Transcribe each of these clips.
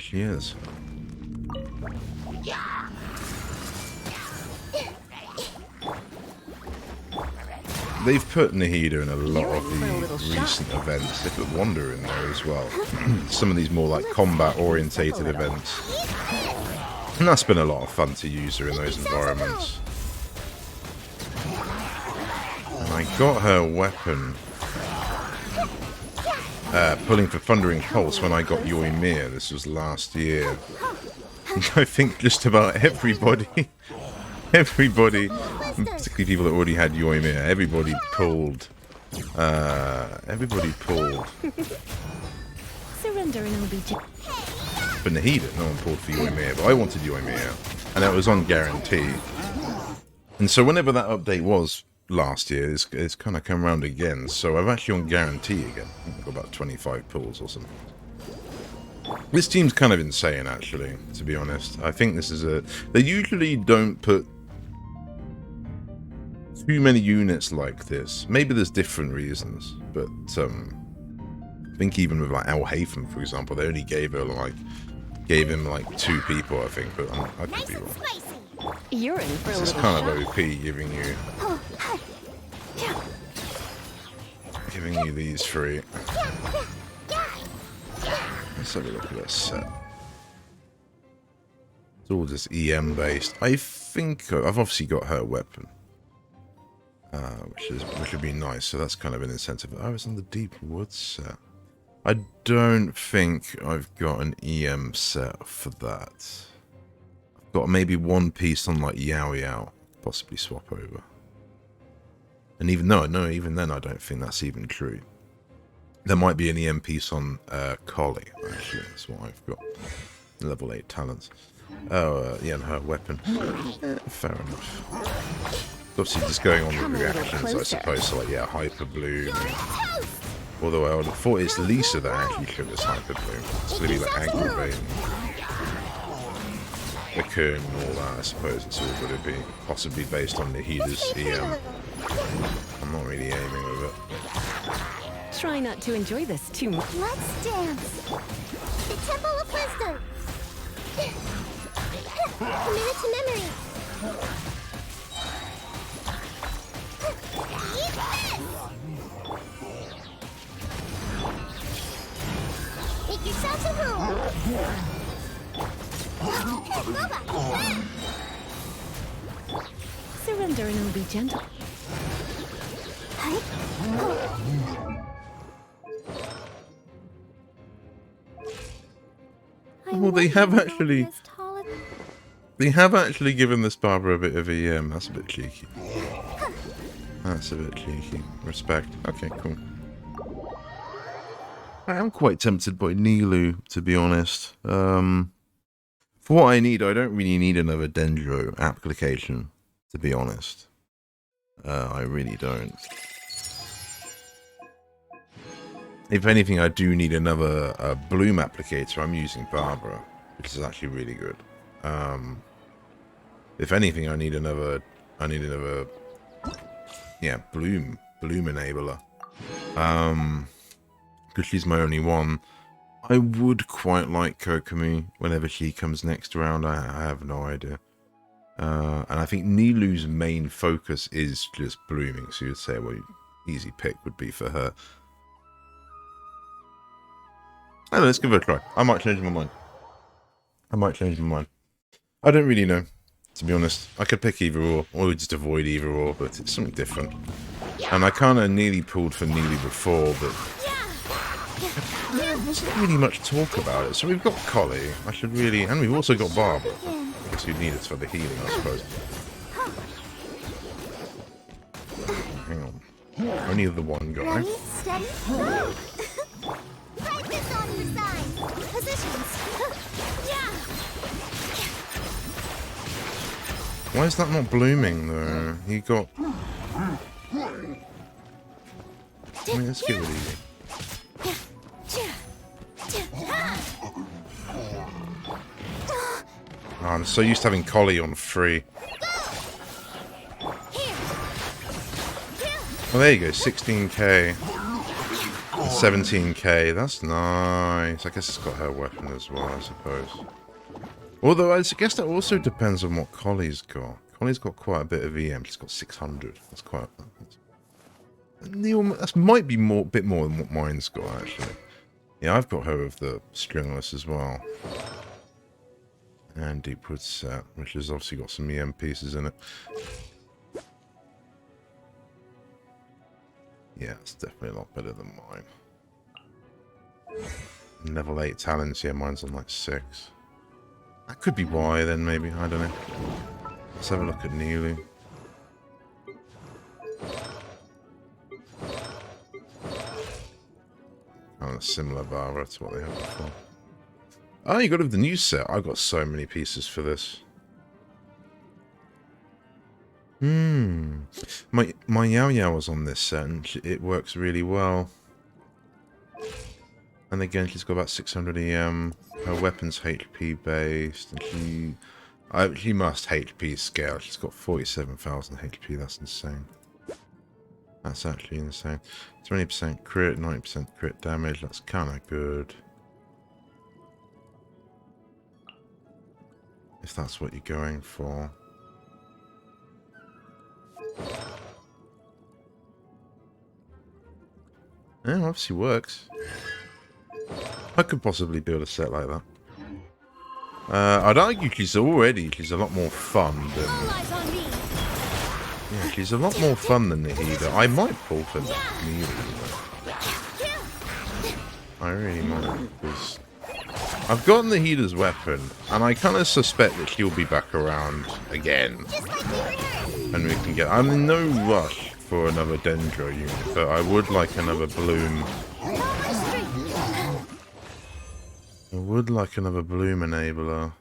actually is. They've put Nahida in a lot of the recent events. They put Wander in there as well. Some of these more like combat-orientated events. And that's been a lot of fun to use her in those environments. And I got her weapon pulling for Thundering Pulse when I got Yoimiya. This was last year. I think just about everybody, particularly people that already had Yoimiya, everybody pulled. Surrender and I'll be for Nahida, no one pulled for Yoimiya, but I wanted Yoimiya, and that was on guarantee. And so whenever that update was last year, it's kind of come around again. So I'm actually on guarantee again. I've got about 25 pulls or something. This team's kind of insane, actually, to be honest. I think this is a... They usually don't put too many units like this. Maybe there's different reasons, but I think even with like Al Haytham, for example, they only gave him like 2 people, I think, but I could be wrong. You're in for a This is kind of OP, giving you these 3. Let's have a look at this set. It's all just EM based. I think I've obviously got her weapon, which would be nice. So that's kind of an incentive. Oh, it's on the Deep Woods set. I don't think I've got an EM set for that. I've got maybe one piece on like Yao Yao, possibly swap over. And even even then I don't think that's even true. There might be an EM piece on Collie, actually. That's what I've got. Level 8 talents. Oh, yeah, and her weapon. Fair enough. Obviously just going on with reactions, I suppose. So like, yeah, Hyper Bloom. Although I would have thought it's Lisa that actually triggers Hyper Bloom. It's going to be like Aggravate, the Cocoon and all that, I suppose. It's all going to be possibly based on Nahida's EM. I'm not really aiming with it. Try not to enjoy this too much. Let's dance. The Temple of Wisdom. Commit to memory. Make yourself a home. Surrender and I'll be gentle. Well, they have actually given this Barbara a bit of EM. That's a bit cheeky. That's a bit cheeky. Respect. Okay, cool. I am quite tempted by Nilou, to be honest. For what I need, I don't really need another Dendro application, to be honest. I really don't. If anything, I do need another Bloom applicator. I'm using Barbara, which is actually really good. If anything, I need another, yeah, Bloom enabler. Because she's my only one. I would quite like Kokomi whenever she comes next round. I have no idea. And I think Nilou's main focus is just blooming. So you'd say, well, easy pick would be for her. I don't know, let's give it a try. I might change my mind. I don't really know, to be honest. I could pick either or just avoid either or, but it's something different. And I kind of nearly pulled for Nilou before, but there wasn't really much talk about it. So we've got Collie. And we've also got Barbara. I guess you'd need it for the healing, I suppose. Hang on. Only the one guy. Ready, steady, go! Practice on your side. Positions. Yeah. Why is that not blooming, though? He got... I mean, let's get it easy. Oh, I'm so used to having Collie on free. Oh, there you go, 16k. 17k, that's nice. I guess it's got her weapon as well, I suppose. Although, I guess that also depends on what Collie's got. Collie's got quite a bit of EM. She's got 600. That's quite... That might be a bit more than what mine's got, actually. Yeah, I've got her with the stringless as well. And Deepwood set, which has obviously got some EM pieces in it. Yeah, it's definitely a lot better than mine. Level 8 talents, yeah, mine's on like 6. That could be why then, maybe, I don't know. Let's have a look at Nilou. Kind of similar Vara to what they had before. Oh, you got the new set. I've got so many pieces for this. My Yao Yao was on this set and it works really well. And again, she's got about 600 EM. Her weapon's HP based, and she must HP scale. She's got 47,000 HP. That's insane. That's actually insane. 20% crit, 90% crit damage. That's kind of good. If that's what you're going for. Yeah, obviously works. I could possibly build a set like that. I'd argue she's a lot more fun than... Yeah, she's a lot more fun than Nahida. I might pull for Nahida. I really might, because... I've got Nahida's weapon, and I kind of suspect that she'll be back around again. And we can get... I'm in no rush for another Dendro unit, but I would like another Bloom. I would like another Bloom enabler.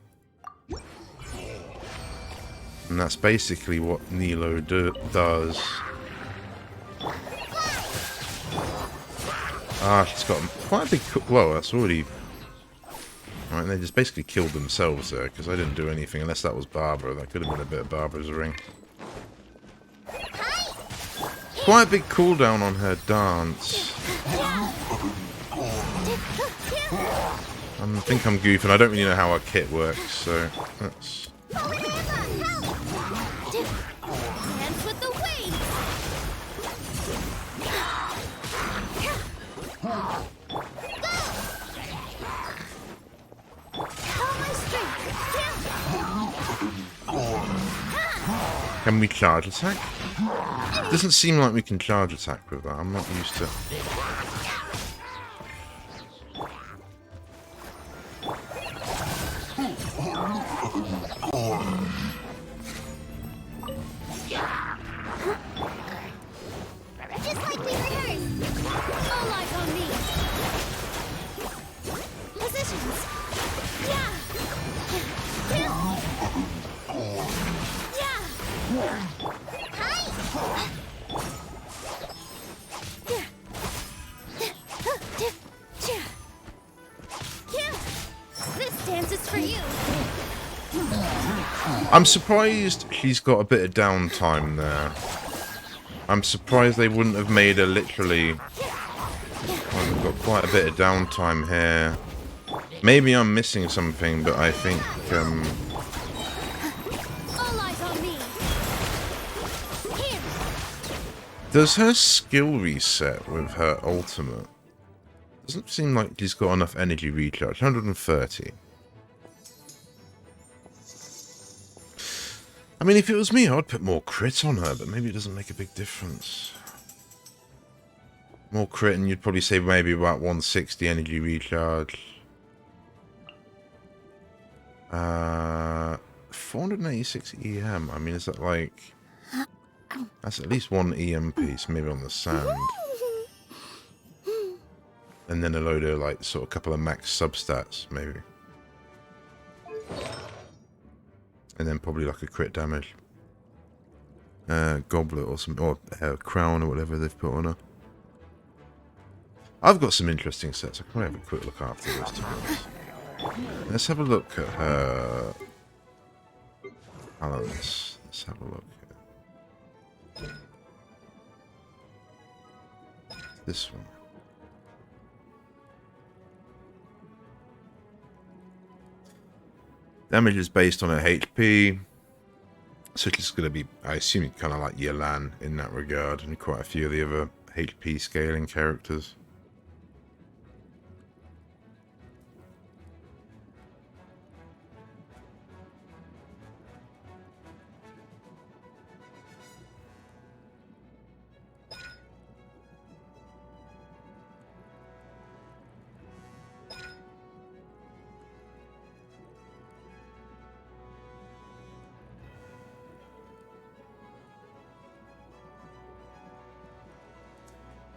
And that's basically what Nilou does. Ah, she's got quite a big... Whoa, that's already... Right, they just basically killed themselves there, because I didn't do anything, unless that was Barbara. That could have been a bit of Barbara's ring. Quite a big cooldown on her dance. I think I'm goofing. I don't really know how our kit works, so let's... Can we charge attack? Doesn't seem like we can charge attack with that. I'm not used to... I'm surprised she's got a bit of downtime there. I'm surprised they wouldn't have made her literally... Oh, we've got quite a bit of downtime here. Maybe I'm missing something, but I think... Does her skill reset with her ultimate? Doesn't seem like she's got enough energy recharge. 130. I mean, if it was me, I'd put more crit on her, but maybe it doesn't make a big difference. More crit, and you'd probably say maybe about 160 energy recharge. 486 EM. I mean, is that like... That's at least one EM piece, maybe on the sand. And then a load of, like, sort of couple of max substats, maybe. And then probably like a crit damage. Goblet or some, or crown or whatever they've put on her. I've got some interesting sets. I can probably have a quick look after this, to be honest. Let's have a look at her balance. Let's have a look. This one. Damage is based on her HP. So it's going to be, I assume, kind of like Yelan in that regard, and quite a few of the other HP scaling characters.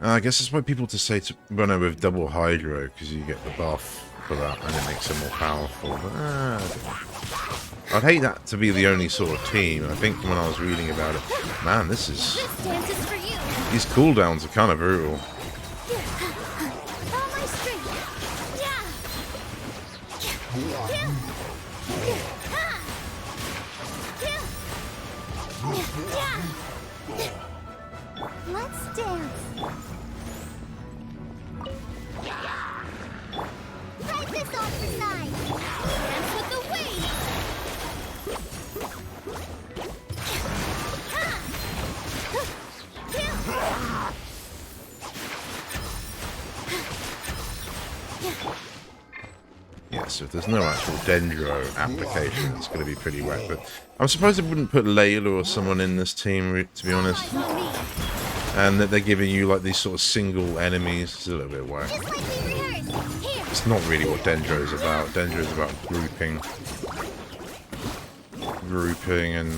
I guess it's why people to say to run it with double Hydro, because you get the buff for that and it makes it more powerful. But I don't know. I'd hate that to be the only sort of team. I think when I was reading about it, man, this is... This dance is for you. These cooldowns are kind of brutal. All my strength. Let's dance. Write this off the side. Dance with the waves. Yeah, so if there's no actual Dendro application, it's going to be pretty whack. But I'm surprised they wouldn't put Layla or someone in this team, to be honest. And that they're giving you like these sort of single enemies. It's a little bit whack. Just like we rehearsed. Here. It's not really what Dendro is about. Dendro is about grouping. Grouping and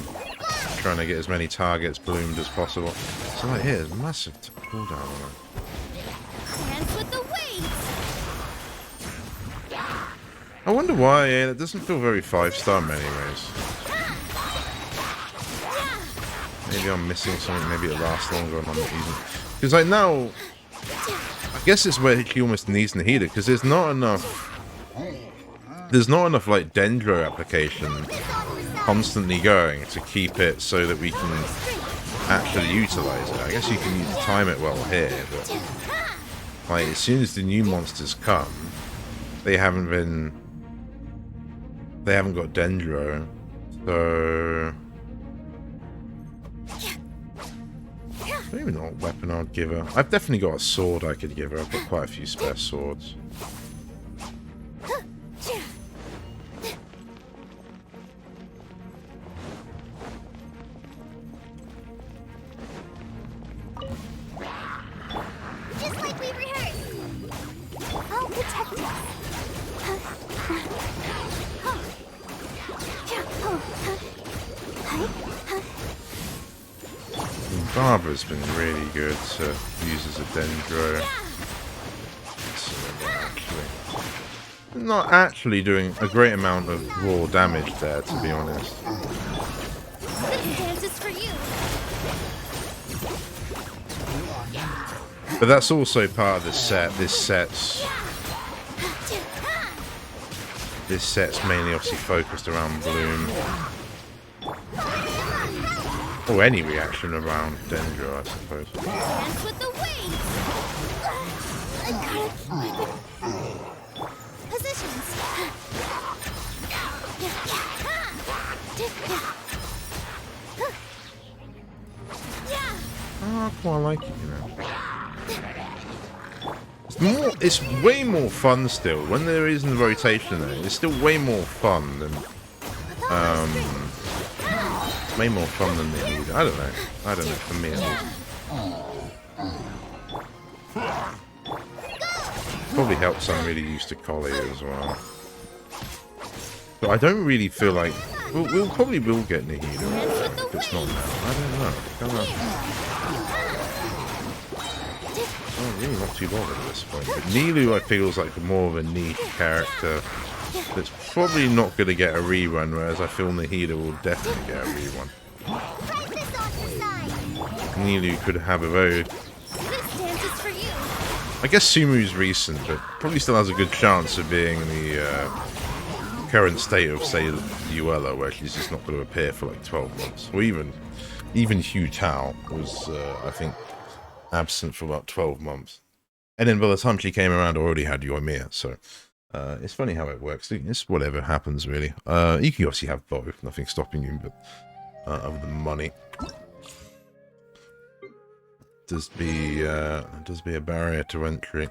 trying to get as many targets bloomed as possible. So like here's massive cooldown on it. Dance with the waves. I wonder why, yeah, it doesn't feel very 5-star in many ways. Maybe I'm missing something, maybe it lasts longer and I'm not even... Because like now, I guess it's where he almost needs Nahida, because there's not enough like Dendro application constantly going to keep it so that we can actually utilize it. I guess you can time it well here, but like as soon as the new monsters come, they haven't got Dendro, so maybe not what weapon I'd give her. I've definitely got a sword I could give her. I've got quite a few spare swords. Just like we rehearsed. I'll protect us. Barbara's been really good to use as a Dendro. Not actually doing a great amount of raw damage there, to be honest. This dance is for you. But that's also part of the set. This set's mainly obviously focused around Bloom. Or any reaction around Dendro, I suppose. Dance with the waves. Positions. Oh, I quite like it, you know. It's way more fun still. When there isn't the rotation there, it's still way more fun than way more fun than the Nahida. I don't know, for me at least. Probably helps I'm really used to Collie as well. But I don't really feel like... We'll probably will get Nahida if it's not now. I don't know. I'm really not too bothered at this point. But Nilou, I feel, is like more of a niche character that's probably not going to get a rerun, whereas I feel Nahida will definitely get a rerun. Nilou could have a very... I guess Sumu's recent, but probably still has a good chance of being the current state of, say, Yuella, where she's just not going to appear for like 12 months. Or even Hu Tao was, I think, absent for about 12 months. And then by the time she came around, I already had Yoimiya, so It's funny how it works. It's whatever happens, really. You can obviously have both, nothing stopping you, but other than money. Does be a barrier to entry.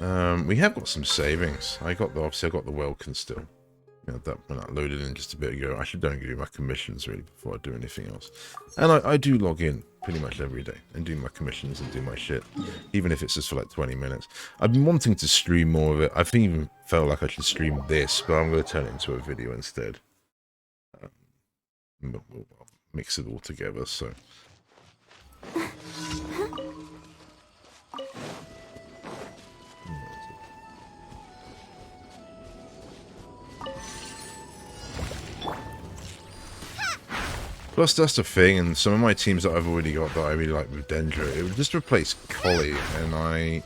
We have got some savings. Obviously I got the Welkin still. That when I loaded in just a bit ago. I should don't do my commissions really before I do anything else. And I do log in pretty much every day and do my commissions and do my shit, even if it's just for like 20 minutes. I've been wanting to stream more of it. I've even felt like I should stream this, but I'm going to turn it into a video instead. We'll mix it all together. So. Plus, that's the thing, and some of my teams that I've already got that I really like with Dendro, it would just replace Collie, and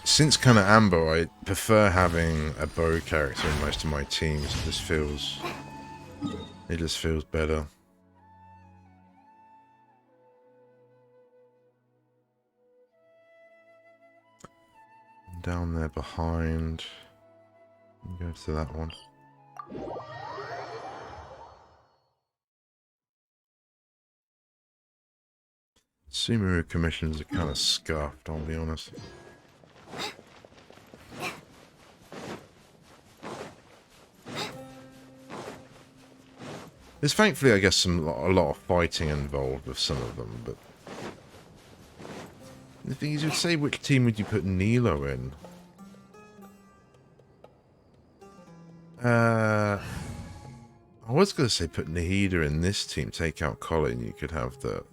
since kind of Amber, I prefer having a bow character in most of my teams. It just feels better. Down there behind, go to that one. Sumeru commissions are kind of scuffed, I'll be honest. There's thankfully, I guess, a lot of fighting involved with some of them, but the thing is, you'd say, which team would you put Nilou in? I was going to say put Nahida in this team, take out Colin, you could have her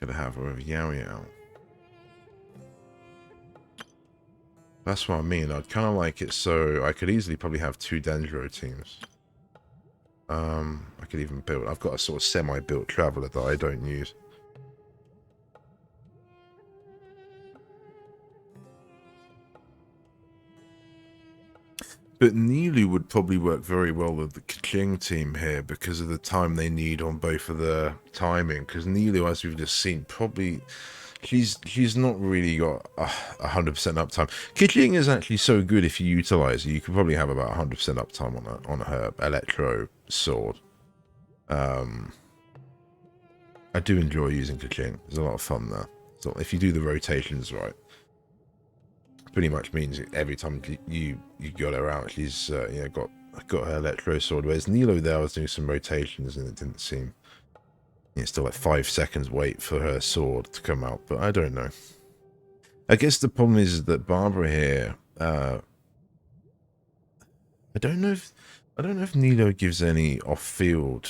with Yao Yao. That's what I mean. I'd kind of like it so I could easily probably have 2 Dendro teams. I could even build. I've got a sort of semi-built Traveler that I don't use. But Nilou would probably work very well with the Kaching team here because of the time they need on both of the timing. Because Nilou, as we've just seen, probably she's not really got 100% uptime. Kaching is actually so good if you utilize it. You could probably have about 100% uptime on her Electro sword. I do enjoy using Kaching. There's a lot of fun there. So if you do the rotations right. Pretty much means every time you got her out, she's got her Electro sword. Whereas Nilou there, I was doing some rotations and it didn't seem. It's still like 5 seconds wait for her sword to come out, but I don't know. I guess the problem is that Barbara here. I don't know if Nilou gives any off-field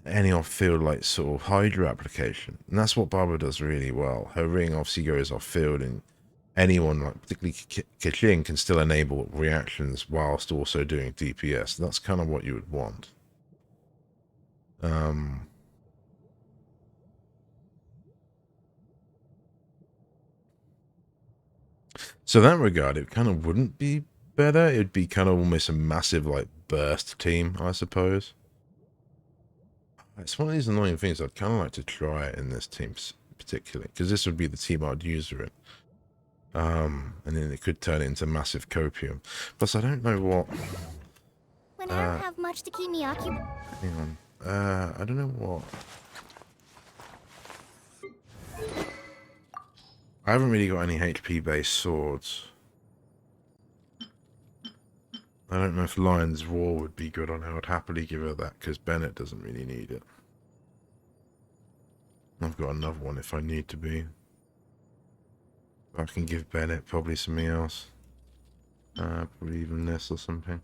like sort of Hydra application, and that's what Barbara does really well. Her ring obviously goes off field, and anyone, like particularly Kaching, can still enable reactions whilst also doing DPS. That's kind of what you would want. So in that regard, it kind of wouldn't be better. It'd be kind of almost a massive like burst team, I suppose. It's one of these annoying things. I'd kind of like to try it in this team particularly, because this would be the team I'd use her in. And then it could turn into massive copium. Plus, I don't know what. When I don't have much to keep me occupied. Hang on. I don't know what. I haven't really got any HP-based swords. I don't know if Lion's Roar would be good on her. I'd happily give her that, because Bennett doesn't really need it. I've got another one if I need to be. I can give Bennett probably something else. Probably even this or something.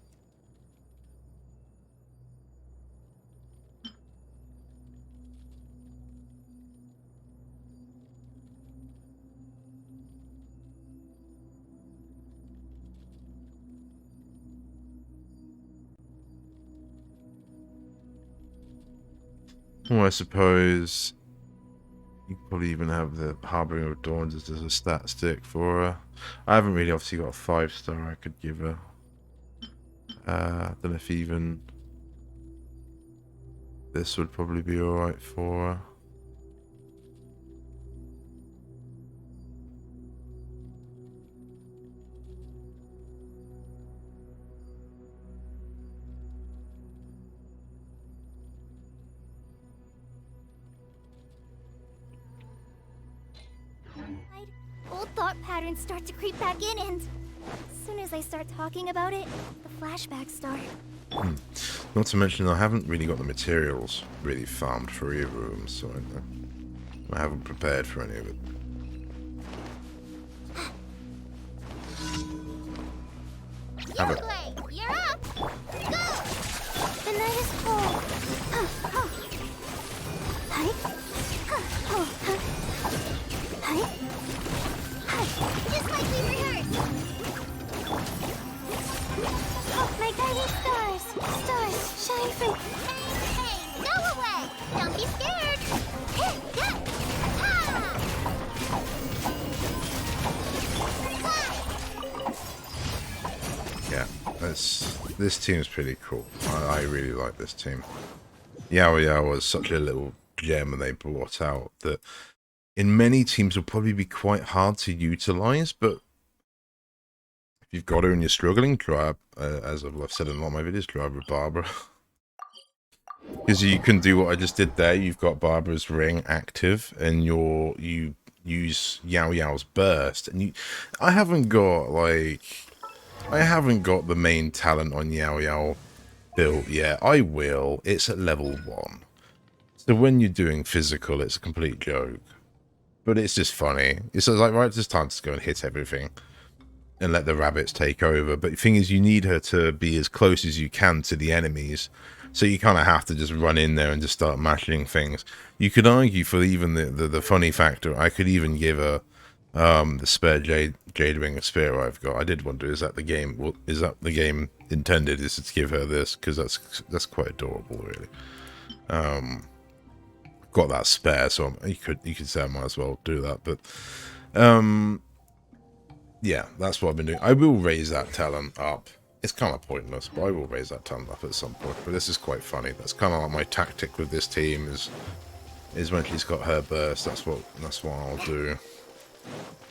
Well, I suppose you could probably even have the Harbinger of Dawns as a stat stick for her. I haven't really obviously got a 5-star I could give her. I don't know if even this would probably be alright for her. patterns start to creep back in, and as soon as I start talking about it, the flashbacks start. Not to mention, I haven't really got the materials really farmed for either of them, so I haven't prepared for any of it. Have it. You're up! Go! The night is cold. Hi. Hi. Just like we rehearsed. Oh, my guiding stars. Stars, shine free. Hey, go away! Don't be scared! Yeah, this team's pretty cool. I really like this team. Yao Yao was such a little gem they brought out that in many teams will probably be quite hard to utilize, but if you've got her and you're struggling, try, as I've said in a lot of my videos, try with Barbara. Because you can do what I just did there. You've got Barbara's ring active, and you use Yao Yao's burst, and I haven't got the main talent on Yao Yao built yet. I will. It's at level 1. So when you're doing physical, it's a complete joke. But it's just funny. It's like, right, it's just time to go and hit everything. And let the rabbits take over. But the thing is, you need her to be as close as you can to the enemies. So you kind of have to just run in there and just start mashing things. You could argue for even the funny factor. I could even give her the spare jade ring of spear I've got. I did wonder, is that the game? Well, is that the game intended? Is to give her this? Because that's quite adorable, really. Got that spare, so you could say I might as well do that. But yeah, that's what I've been doing. I will raise that talent up. It's kind of pointless, but I will raise that talent up at some point. But this is quite funny. That's kind of like my tactic with this team is when she's got her burst. That's what I'll do.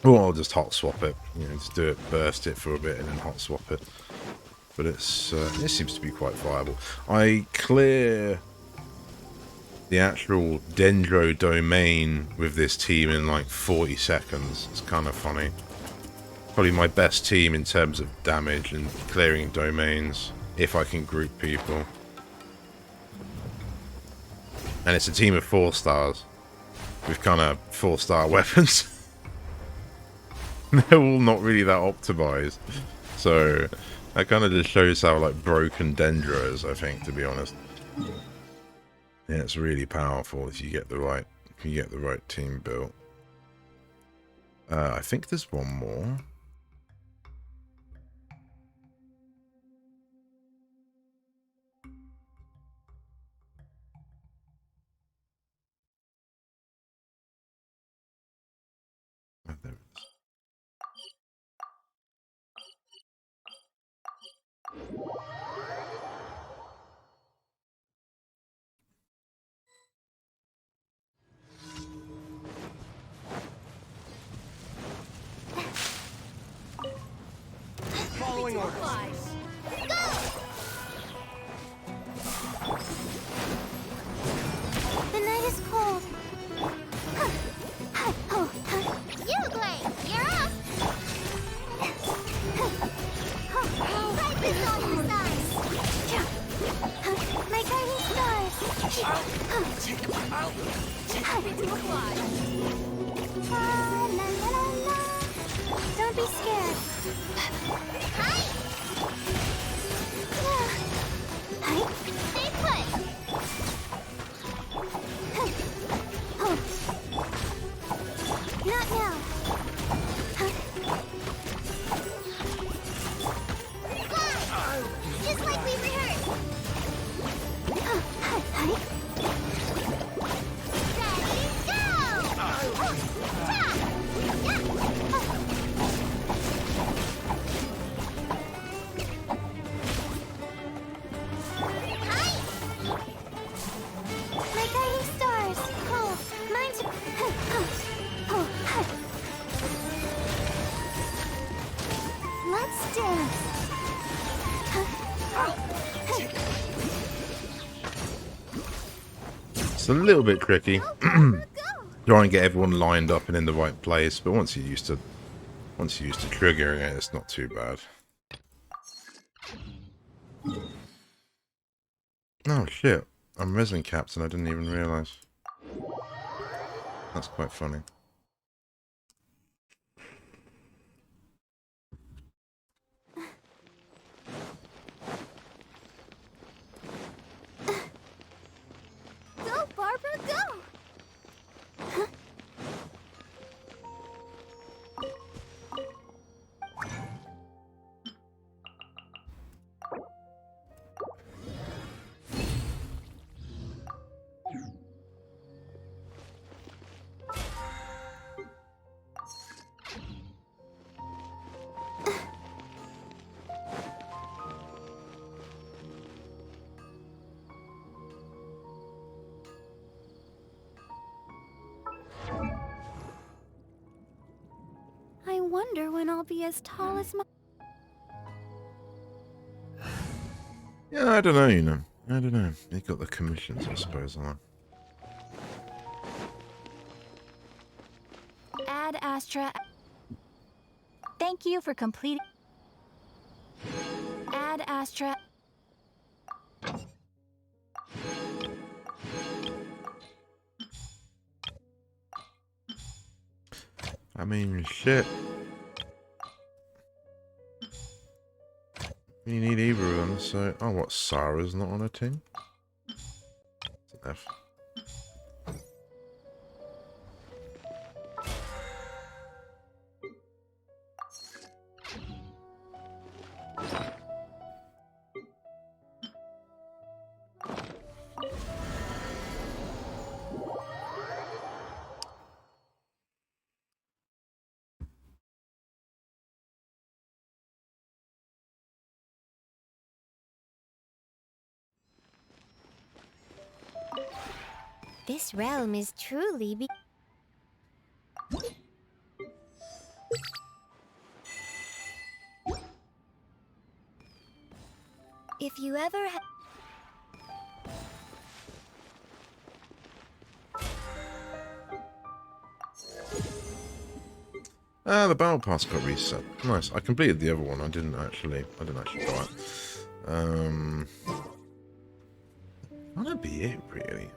Or I'll just hot swap it. You know, just do it, burst it for a bit, and then hot swap it. But it seems to be quite viable. I clear the actual Dendro domain with this team in like 40 seconds. It's kind of funny. Probably my best team in terms of damage and clearing domains, if I can group people. And it's a team of 4 stars with kind of 4-star weapons. They're all not really that optimized, so that kind of just shows how like broken Dendro is, I think, to be honest. Yeah, it's really powerful if you get the right team built. I think there's one more. Oh, there it is. Following orders. The night is cold. You, Blade, you're up. Right this on your sides. My guiding stars. La, la, la, la. Don't be scared. Hi. Hi. Stay put. Not now. Fly! Just like we rehearsed. Ready, my guiding stars. Mine to... Let's dance. It's a little bit tricky. Try and get everyone lined up and in the right place, but once you're used to Once you use the trigger, yeah, it's not too bad. Oh shit, I'm resin captain, I didn't even realise. That's quite funny. Go, Barbara, go! I wonder when I'll be as tall as my... Yeah, I don't know, you know. I don't know. You got the commissions, I suppose, on. Ad Astra. Thank you for completing. Ad Astra. I mean, shit. You need either of them, so... Oh, what, Sarah's not on a team? It's an F. This realm is truly If you ever Ah, the battle pass got reset. Nice. I completed the other one. I didn't actually buy it. That'll be it, really.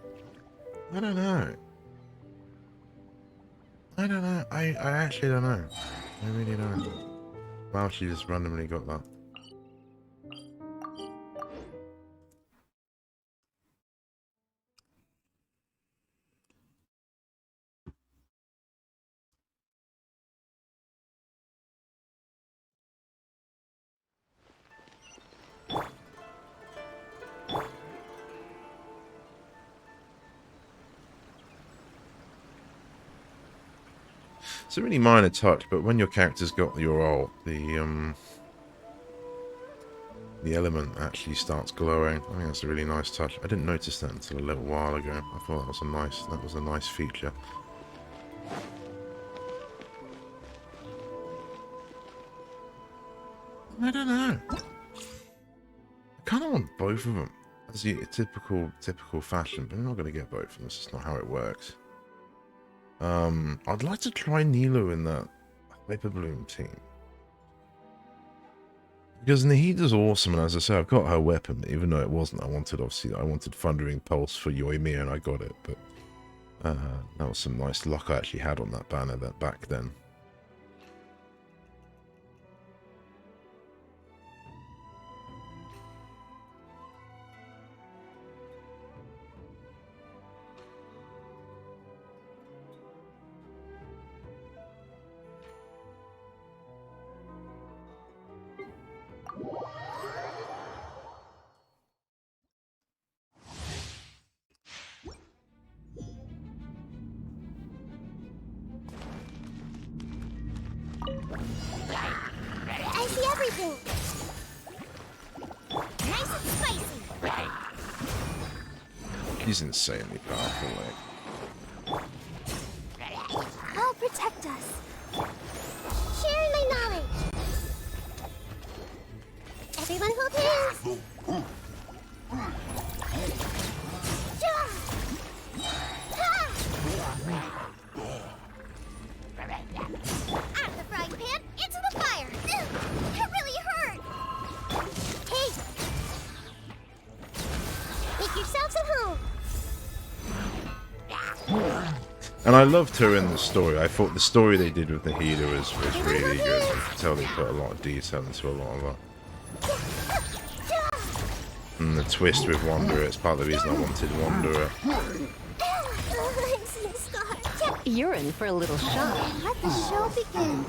I don't know. I actually don't know. I really don't. Wow, she just randomly got that. It's a really minor touch, but when your character's got your ult, the element actually starts glowing. I think that's a really nice touch. I didn't notice that until a little while ago. I thought that was a nice feature. I don't know. I kind of want both of them. As a typical fashion, but I'm not going to get both of them. That's just not how it works. I'd like to try Nilou in that Hyper Bloom team. Because Nahida's awesome, and as I say, I've got her weapon, even though it wasn't. I wanted Thundering Pulse for Yoimiya, and I got it, but that was some nice luck I actually had on that banner back then. I see everything. Nice and spicy. He's insanely powerful, like. I'll protect us. Sharing my knowledge. Everyone hold hands. Out of the frying pan Make yourselves at home. And I loved her in the story. I thought the story they did with Nahida was really good. You could tell they put a lot of detail into a lot of that. And the twist with Wanderer, it's part of the reason I wanted Wanderer. I'm so scarred. You're in for a little shock. Let the show begin.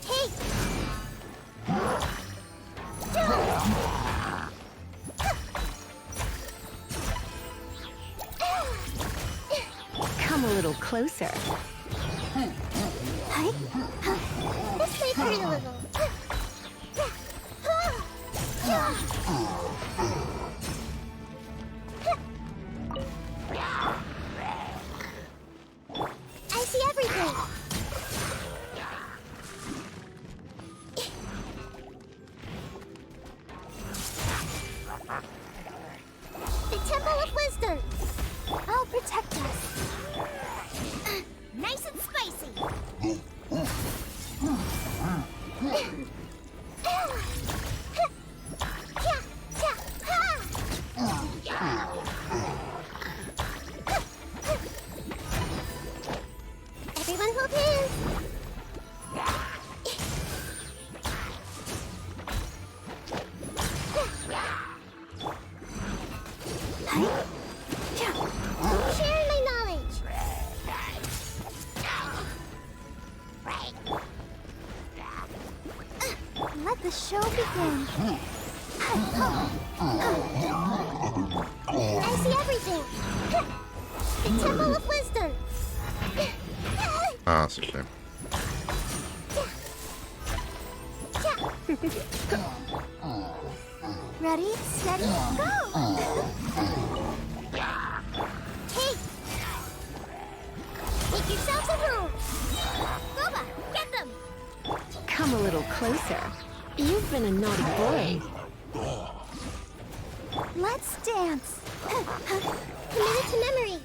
Hey! Come a little closer. This may hurt a little. I see everything. The Temple of Wisdom. I'll protect us. Nice and spicy. Everyone hold hands. Sharing my knowledge. Let the show begin. I see everything. The Temple of Wisdom. Ah, that's a shame. Ready, steady, go! Hey! Make yourselves at home! Boba, get them! Come a little closer. You've been a naughty boy. Let's dance! Committed to memory!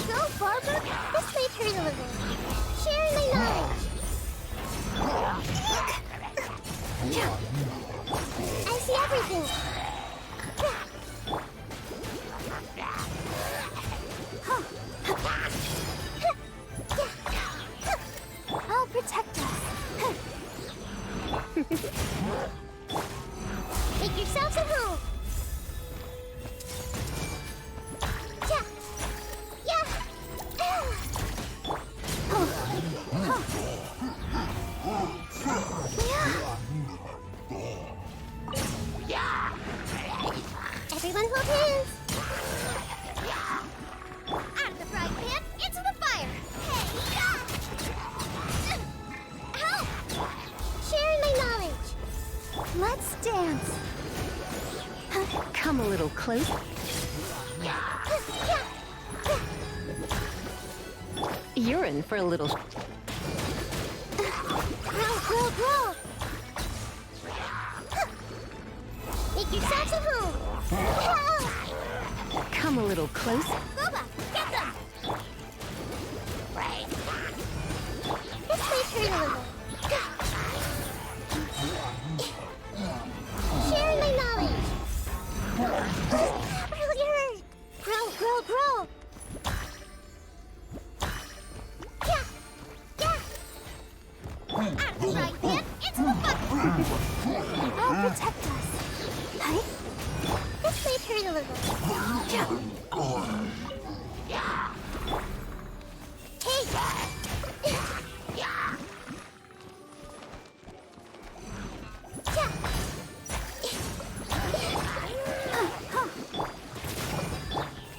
Go, Barbara! This may hurt a little. Sharing my knowledge. I see everything. I'll protect us. Make yourselves at home. Everyone hold hands. Out of the frying pan, into the fire. Hey, help! Sharing my knowledge. Let's dance. Come a little closer. You're in for a little... Grow. Make yourselves at home. Come a little closer. Boba, get them. This may hurt a little. Sharing my knowledge. Really hurt. Grow. Out of the frying pan, into the fire. I'll protect us. This may hurt a little. Hey!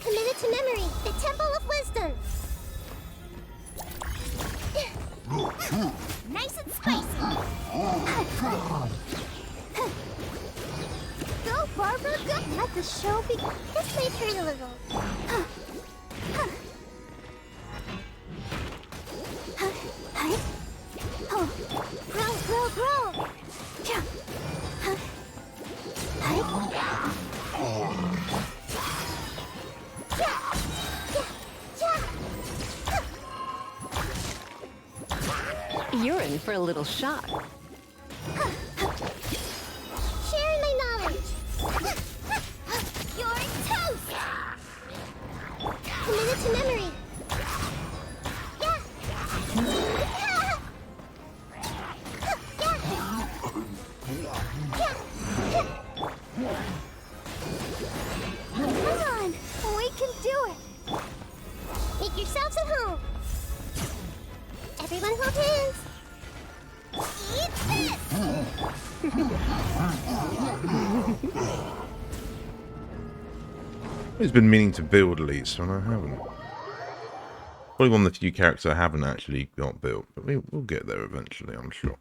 Committed to memory, the Temple of Wisdom. Nice and spicy. Go, Barbara, go. Let the show begin. This may hurt a little. Grow. You're in for a little shock. Sharing my knowledge. You're toast. Committed to memory. Yeah. Come on, we can do it. Make yourselves at home. Everyone hold hands. Eat this! I've been meaning to build Lisa, and I haven't. Probably one of the few characters I haven't actually got built, but we'll get there eventually, I'm sure.